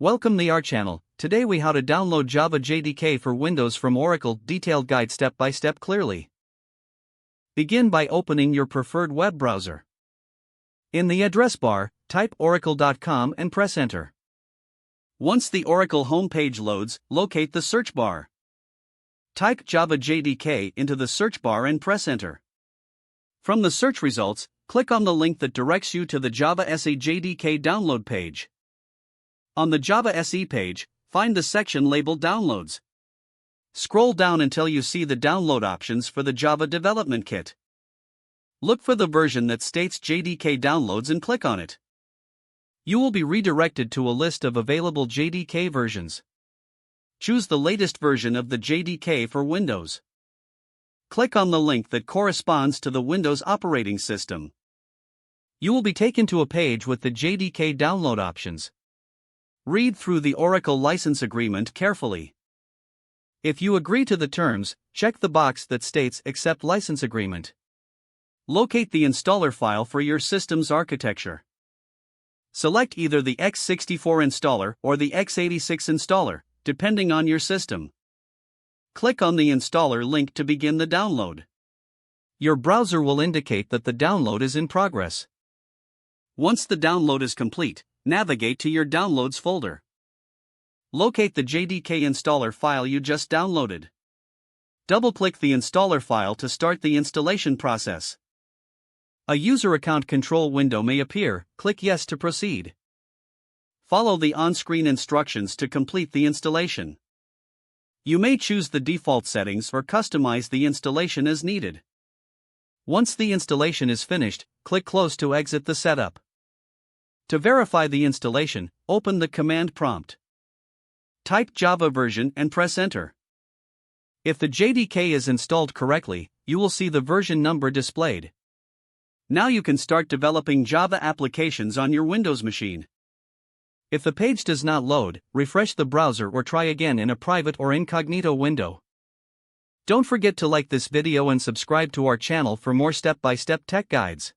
Welcome to our channel. Today we how to download Java JDK for Windows from Oracle. Detailed guide step by step clearly. Begin by opening your preferred web browser. In the address bar, type oracle.com and press enter. Once the Oracle homepage loads, locate the search bar. Type Java JDK into the search bar and press enter. From the search results, click on the link that directs you to the Java SE JDK download page. On the Java SE page, find the section labeled Downloads. Scroll down until you see the download options for the Java Development Kit. Look for the version that states JDK Downloads and click on it. You will be redirected to a list of available JDK versions. Choose the latest version of the JDK for Windows. Click on the link that corresponds to the Windows operating system. You will be taken to a page with the JDK download options. Read through the Oracle license agreement carefully. If you agree to the terms, check the box that states Accept License Agreement. Locate the installer file for your system's architecture. Select either the x64 installer or the x86 installer, depending on your system. Click on the installer link to begin the download. Your browser will indicate that the download is in progress. Once the download is complete, navigate to your Downloads folder. Locate the JDK installer file you just downloaded. Double-click the installer file to start the installation process. A user account control window may appear. Click Yes to proceed. Follow the on-screen instructions to complete the installation. You may choose the default settings or customize the installation as needed. Once the installation is finished, click Close to exit the setup. To verify the installation, open the command prompt. Type Java version and press enter. If the JDK is installed correctly, you will see the version number displayed. Now you can start developing Java applications on your Windows machine. If the page does not load, refresh the browser or try again in a private or incognito window. Don't forget to like this video and subscribe to our channel for more step-by-step tech guides.